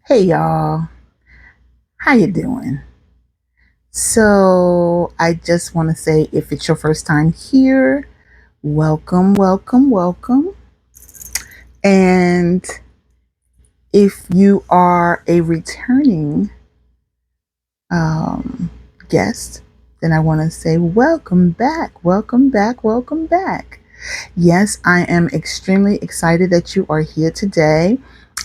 Hey y'all, how you doing? So I just want to say if it's your first time here, welcome, welcome, welcome. And if you are a returning um, guest, then I want to say welcome back, welcome back, welcome back. Yes, I am extremely excited that you are here today.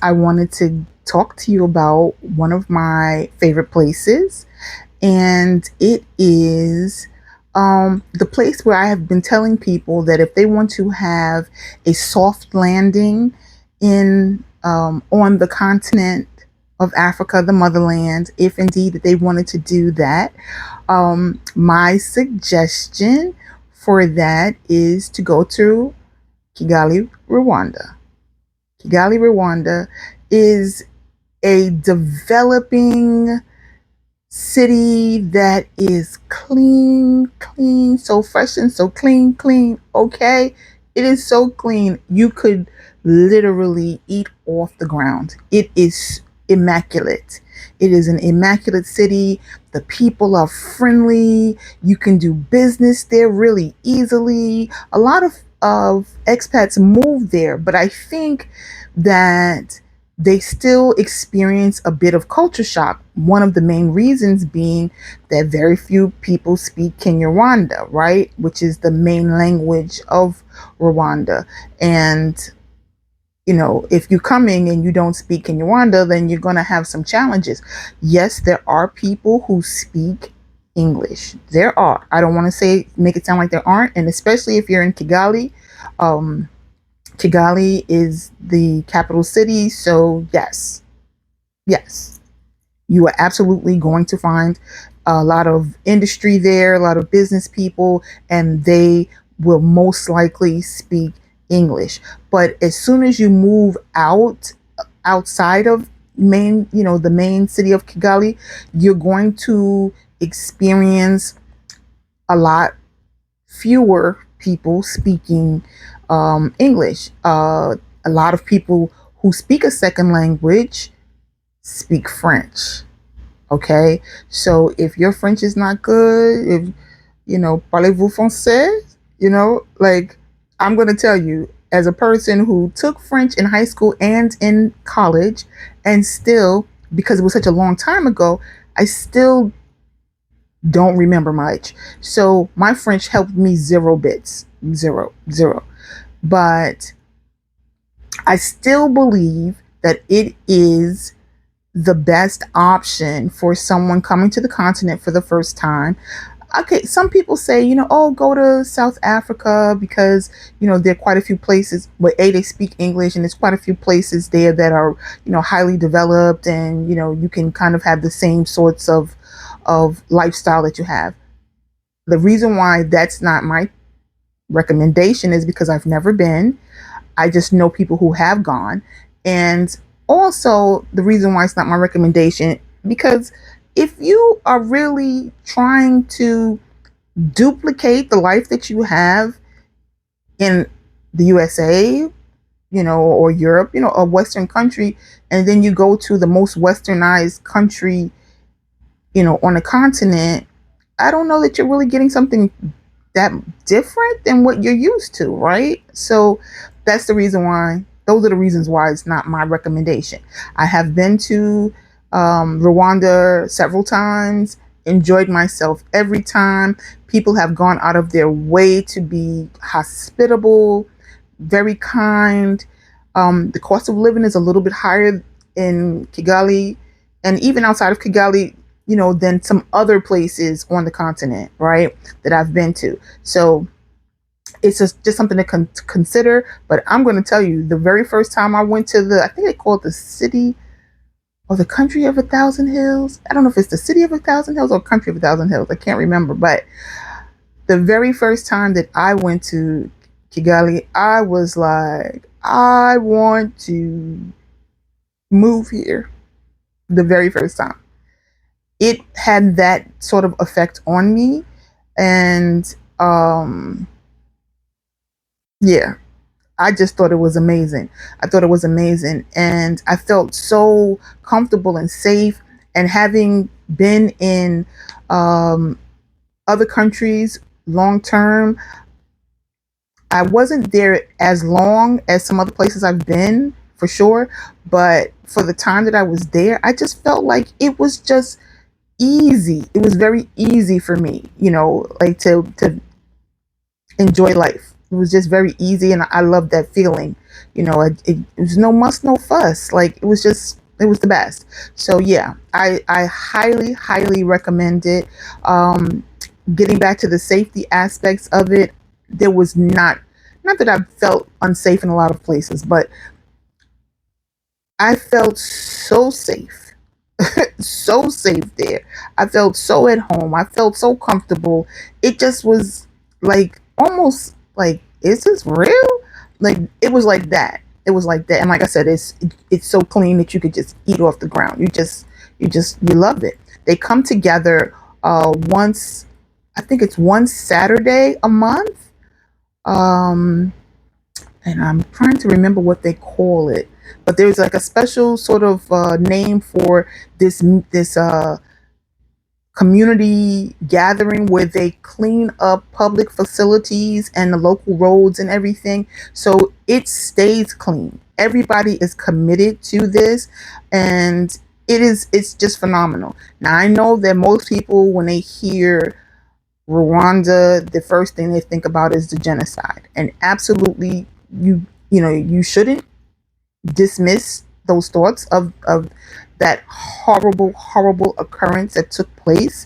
I wanted to talk to you about one of my favorite places, and it is the place where I have been telling people that if they want to have a soft landing in on the continent of Africa, the motherland, if indeed that they wanted to do that, my suggestion for that is to go to Kigali, Rwanda. Kigali, Rwanda is a developing city that is clean, clean, so fresh and so clean, clean. Okay, it is so clean. You could literally eat off the ground. It is immaculate. It is an immaculate city. The people are friendly. You can do business there really easily. A lot of expats move there, but I think that they still experience a bit of culture shock. One of the main reasons being that very few people speak Kinyarwanda, right? Which is the main language of Rwanda. And, if you're coming and you don't speak Kinyarwanda, then you're going to have some challenges. Yes, there are people who speak English. There are. I don't want to make it sound like there aren't. And especially if you're in Kigali, um, Kigali is the capital city. So, yes, yes, you are absolutely going to find a lot of industry there, a lot of business people, and they will most likely speak English. But as soon as you move outside of the main city of Kigali, you're going to experience a lot fewer people speaking English. A lot of people who speak a second language speak French. Okay, so if your French is not good, if parlez-vous français, like I'm gonna tell you, as a person who took French in high school and in college, and still, because it was such a long time ago, I still don't remember much. So my French helped me zero bits, zero, zero. But I still believe that it is the best option for someone coming to the continent for the first time. Okay, some people say, oh, go to South Africa because, there are quite a few places where they speak English, and there's quite a few places there that are, highly developed, and, you can kind of have the same sorts of lifestyle that you have. The reason why that's not my recommendation is because I've never been. I just know people who have gone. And also, the reason why it's not my recommendation, because if you are really trying to duplicate the life that you have in the USA, or Europe, a Western country, and then you go to the most westernized country, on the continent, I don't know that you're really getting something that different than what you're used to, right? So that's the reason why, those are the reasons why it's not my recommendation. I have been to Rwanda several times, enjoyed myself every time. People have gone out of their way to be hospitable, very kind. The cost of living is a little bit higher in Kigali, and even outside of Kigali, than some other places on the continent, right, that I've been to. So it's just something to consider. But I'm going to tell you, the very first time I went to I think they call it the city or the country of a thousand hills. I don't know if it's the city of a thousand hills or country of a thousand hills. I can't remember. But the very first time that I went to Kigali, I was like, I want to move here. The very first time. It had that sort of effect on me. And yeah, I just thought it was amazing. I thought it was amazing. And I felt so comfortable and safe. And having been in um, other countries long term, I wasn't there as long as some other places I've been for sure. But for the time that I was there, I just felt like it was just easy. It was very easy for me, like to enjoy life. It was just very easy, and I loved that feeling. It was no muss, no fuss. Like it was the best. So yeah, I highly, highly recommend it. Um, Getting back to the safety aspects of it, there was not that I felt unsafe in a lot of places, but I felt so safe, so safe there. I felt so at home. I felt so comfortable. It just was like almost like, is this real? Like it was like that. It was like that. And like I said, it's so clean that you could just eat off the ground. You love it. They come together once, I think it's one Saturday a month. Um and I'm trying to remember what they call it, but there's like a special sort of name for this community gathering where they clean up public facilities and the local roads and everything, so it stays clean. Everybody is committed to this, and it's just phenomenal. Now I know that most people, when they hear Rwanda, the first thing they think about is the genocide. And absolutely, you shouldn't dismiss those thoughts of that horrible, horrible occurrence that took place.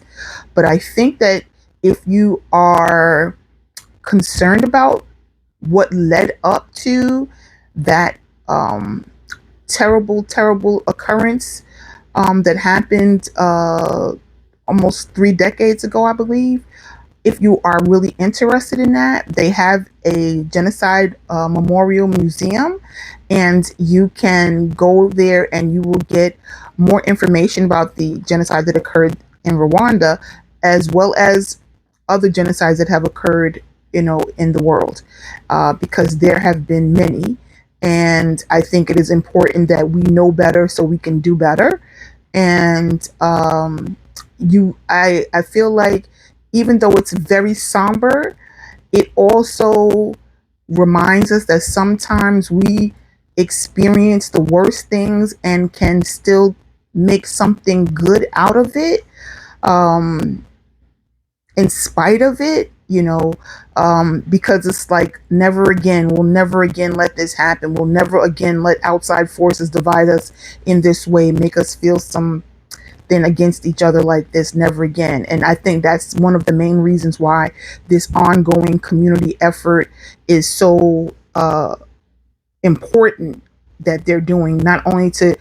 But I think that if you are concerned about what led up to that terrible, terrible occurrence that happened almost 3 decades ago, I believe, if you are really interested in that, they have a genocide memorial museum, and you can go there and you will get more information about the genocide that occurred in Rwanda, as well as other genocides that have occurred, in the world, because there have been many. And I think it is important that we know better so we can do better. And I feel like even though it's very somber, it also reminds us that sometimes we experience the worst things and can still make something good out of it, um, in spite of it, because it's like, never again, we'll never again let this happen. We'll never again let outside forces divide us in this way, make us feel some then against each other like this, never again. And I think that's one of the main reasons why this ongoing community effort is so important, that they're doing, not only to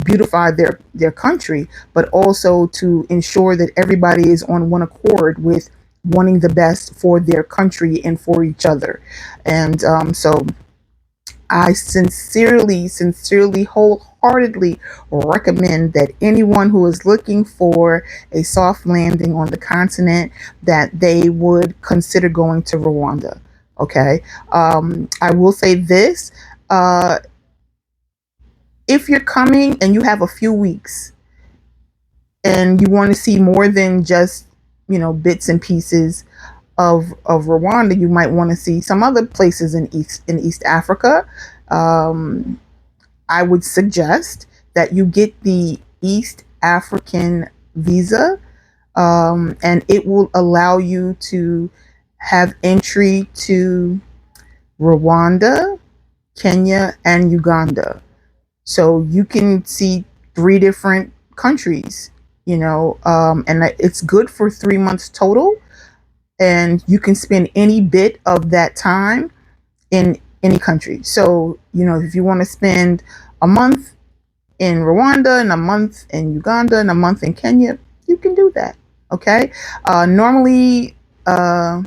beautify their country, but also to ensure that everybody is on one accord with wanting the best for their country and for each other. And so I sincerely, sincerely, wholeheartedly recommend that anyone who is looking for a soft landing on the continent, that they would consider going to Rwanda. Okay, I will say this: uh, if you're coming and you have a few weeks and you want to see more than just bits and pieces of Rwanda, you might want to see some other places in East Africa. Um, I would suggest that you get the East African visa, and it will allow you to have entry to Rwanda, Kenya, and Uganda. So you can see three different countries, and it's good for 3 months total. And you can spend any bit of that time in any country. So, if you want to spend a month in Rwanda and a month in Uganda and a month in Kenya, you can do that. Okay. Normally, the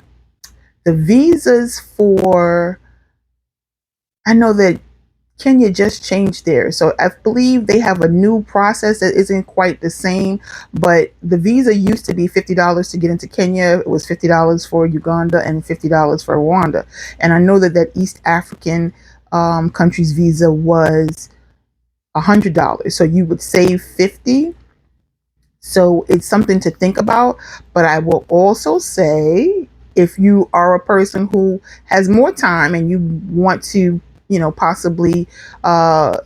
visas for, I know that Kenya just changed theirs. So I believe they have a new process that isn't quite the same, but the visa used to be $50 to get into Kenya. It was $50 for Uganda and $50 for Rwanda. And I know that that East African country's visa was $100. So you would save 50. So it's something to think about. But I will also say, if you are a person who has more time and you want to, possibly uh,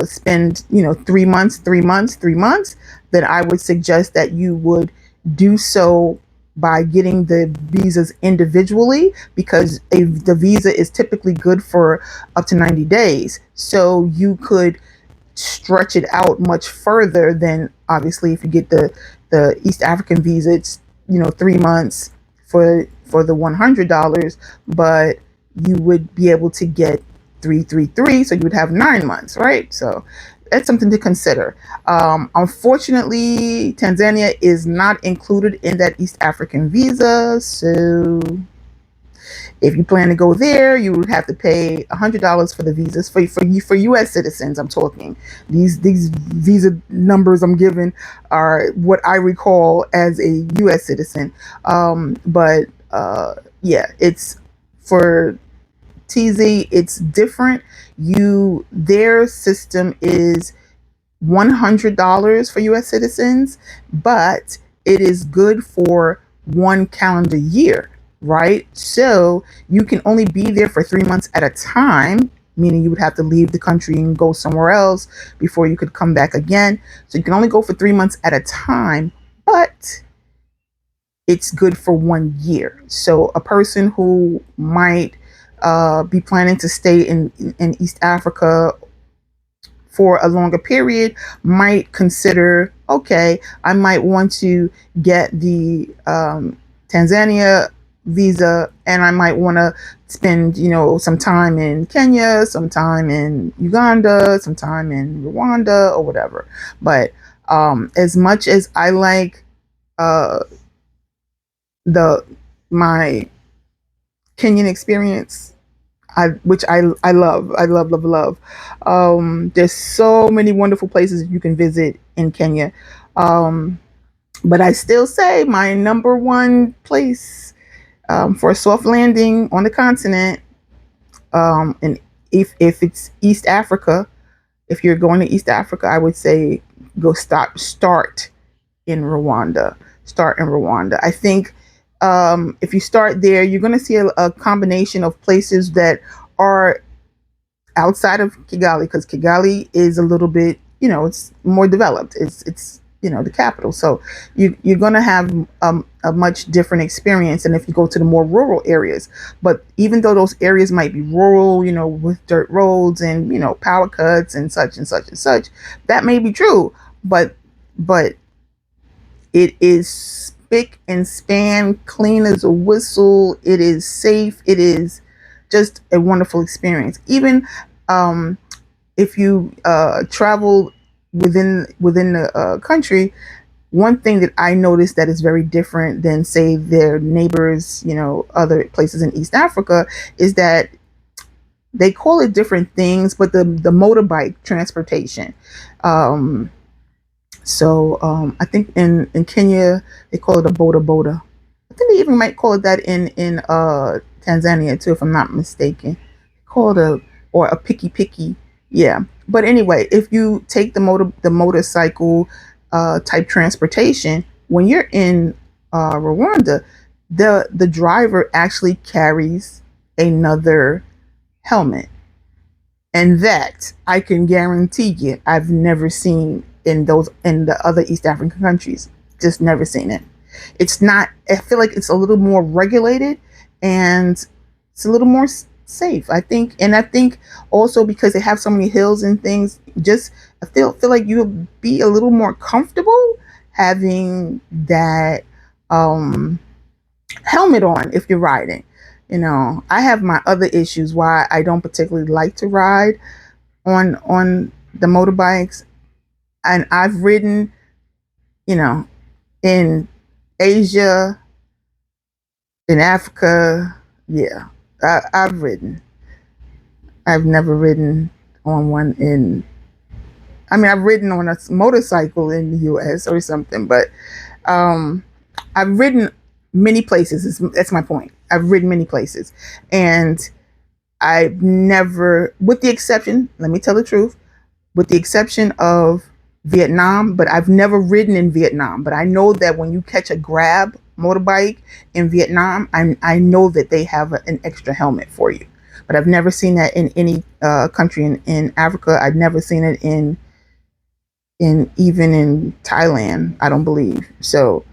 spend, 3 months, 3 months, 3 months, then I would suggest that you would do so by getting the visas individually, because the visa is typically good for up to 90 days. So you could stretch it out much further than, obviously, if you get the East African visa, it's 3 months for the $100, but you would be able to get 333, so you would have 9 months, right? So that's something to consider. Unfortunately, Tanzania is not included in that East African visa, so if you plan to go there, you would have to pay $100 for the visas for U.S. citizens. I'm talking these visa numbers I'm giving are what I recall as a U.S. citizen. But yeah, it's for TZ. It's different. Their system is $100 for U.S. citizens, but it is good for 1 calendar year, right? So you can only be there for 3 months at a time, meaning you would have to leave the country and go somewhere else before you could come back again. So you can only go for 3 months at a time, but it's good for 1 year. So a person who might be planning to stay in East Africa for a longer period might consider, okay, I might want to get the Tanzania visa, and I might want to spend, some time in Kenya, some time in Uganda, some time in Rwanda, or whatever. But as much as I like uh, the my Kenyan experience, which I love. I love, love, love. There's so many wonderful places you can visit in Kenya. Um, but I still say my number one place for a soft landing on the continent, and if it's East Africa, if you're going to East Africa, I would say go start in Rwanda. Start in Rwanda. I think if you start there, you're going to see a combination of places that are outside of Kigali, because Kigali is a little bit, it's more developed. It's the capital, so you're going to have a much different experience than if you go to the more rural areas. But even though those areas might be rural, with dirt roads and power cuts and such and such and such, that may be true. But it is spick and span, clean as a whistle. It is safe. It is just a wonderful experience. Even um, if you travel within the country, one thing that I noticed that is very different than, say, their neighbors, other places in East Africa, is that they call it different things, but the motorbike transportation. Um, I think in Kenya they call it a boda boda. I think they even might call it that in Tanzania too, if I'm not mistaken. Call it a picky picky. Yeah. But anyway, if you take the motorcycle type transportation, when you're in Rwanda, the driver actually carries another helmet, and that I can guarantee you I've never seen in the other East African countries. Just never seen it. It's not. I feel like it's a little more regulated, and it's a little more safe, I think. And I think also because they have so many hills and things, just I feel like you'll be a little more comfortable having that um, helmet on if you're riding. I have my other issues why I don't particularly like to ride on the motorbikes, and I've ridden, you know, in Asia, in Africa. Yeah, I've ridden. I've never ridden on one in, I mean, I've ridden on a motorcycle in the US or something, but um, I've ridden many places. That's my point. I've ridden many places. And I've never, with the exception, let me tell the truth, with the exception of Vietnam, but I've never ridden in Vietnam. But I know that when you catch a Grab motorbike in Vietnam, I know that they have an extra helmet for you. But I've never seen that in any country in Africa. I've never seen it in even in Thailand, I don't believe. So,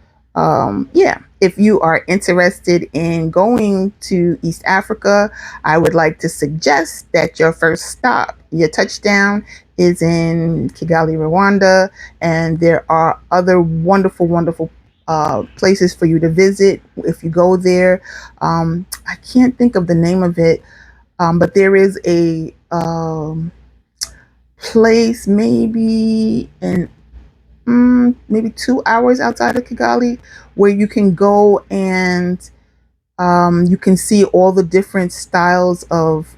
yeah, if you are interested in going to East Africa, I would like to suggest that your first stop, your touchdown, is in Kigali, Rwanda, and there are other wonderful, wonderful places for you to visit if you go there. I can't think of the name of it, but there is a place maybe in maybe 2 hours outside of Kigali, where you can go and you can see all the different styles of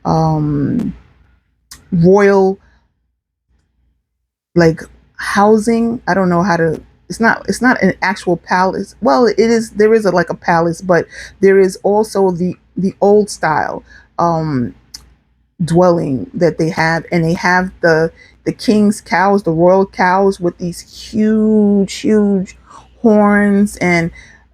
um, royal, like, housing. I don't know how to. It's not an actual palace. Well, it is. There is like a palace, but there is also the old style. Dwelling that they have, and they have the king's cows, the royal cows, with these huge horns, and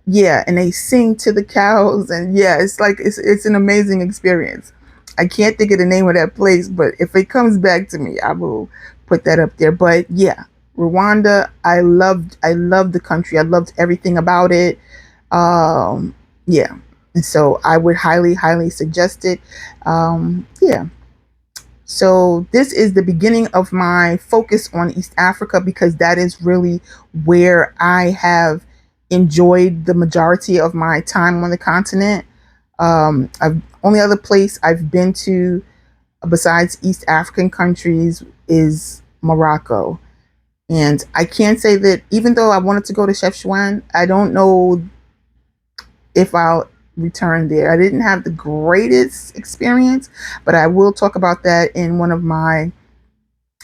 yeah, and they sing to the cows, and yeah, it's like it's an amazing experience. I can't think of the name of that place, but if it comes back to me, I will put that up there. But yeah, Rwanda, I loved the country. I loved everything about it. Yeah, and so I would highly suggest it. Yeah, so this is the beginning of my focus on East Africa, because that is really where I have enjoyed the majority of my time on the continent. I've only other place I've been to besides East African countries is Morocco. And I can't say that, even though I wanted to go to Chefchaouen, I don't know if I'll return there. I didn't have the greatest experience, but I will talk about that in one of my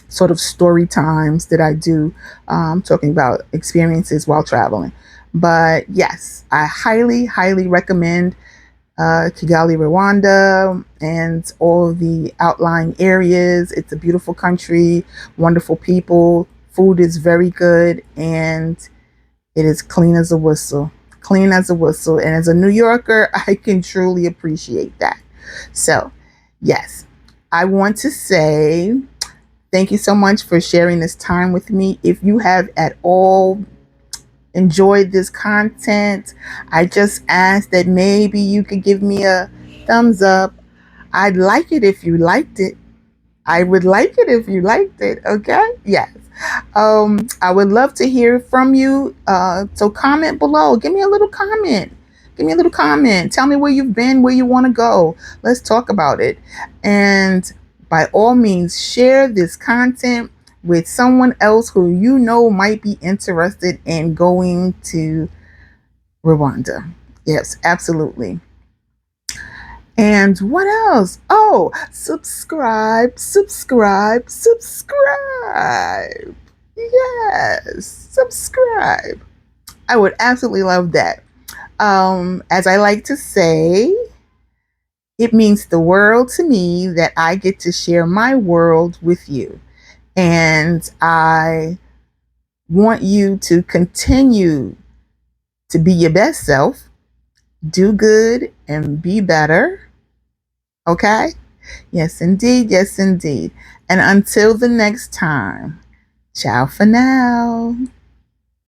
sort of story times that I do, talking about experiences while traveling. But yes, I highly recommend Kigali, Rwanda, and all the outlying areas. It's a beautiful country, wonderful people. Food is very good, and it is clean as a whistle. Clean as a whistle. And as a New Yorker, I can truly appreciate that. So, yes, I want to say thank you so much for sharing this time with me. If you have at all enjoyed this content, I just ask that maybe you could give me a thumbs up. I'd like it if you liked it. I would like it if you liked it. Okay? Yes. I would love to hear from you. So comment below. Give me a little comment. Give me a little comment. Tell me where you've been, where you want to go. Let's talk about it. And by all means, share this content with someone else who you know might be interested in going to Rwanda. Yes, absolutely. And what else? Oh, subscribe. Yes, subscribe. I would absolutely love that. As I like to say, it means the world to me that I get to share my world with you. And I want you to continue to be your best self, do good, and be better. Okay? Yes, indeed. Yes, indeed. And until the next time, ciao for now.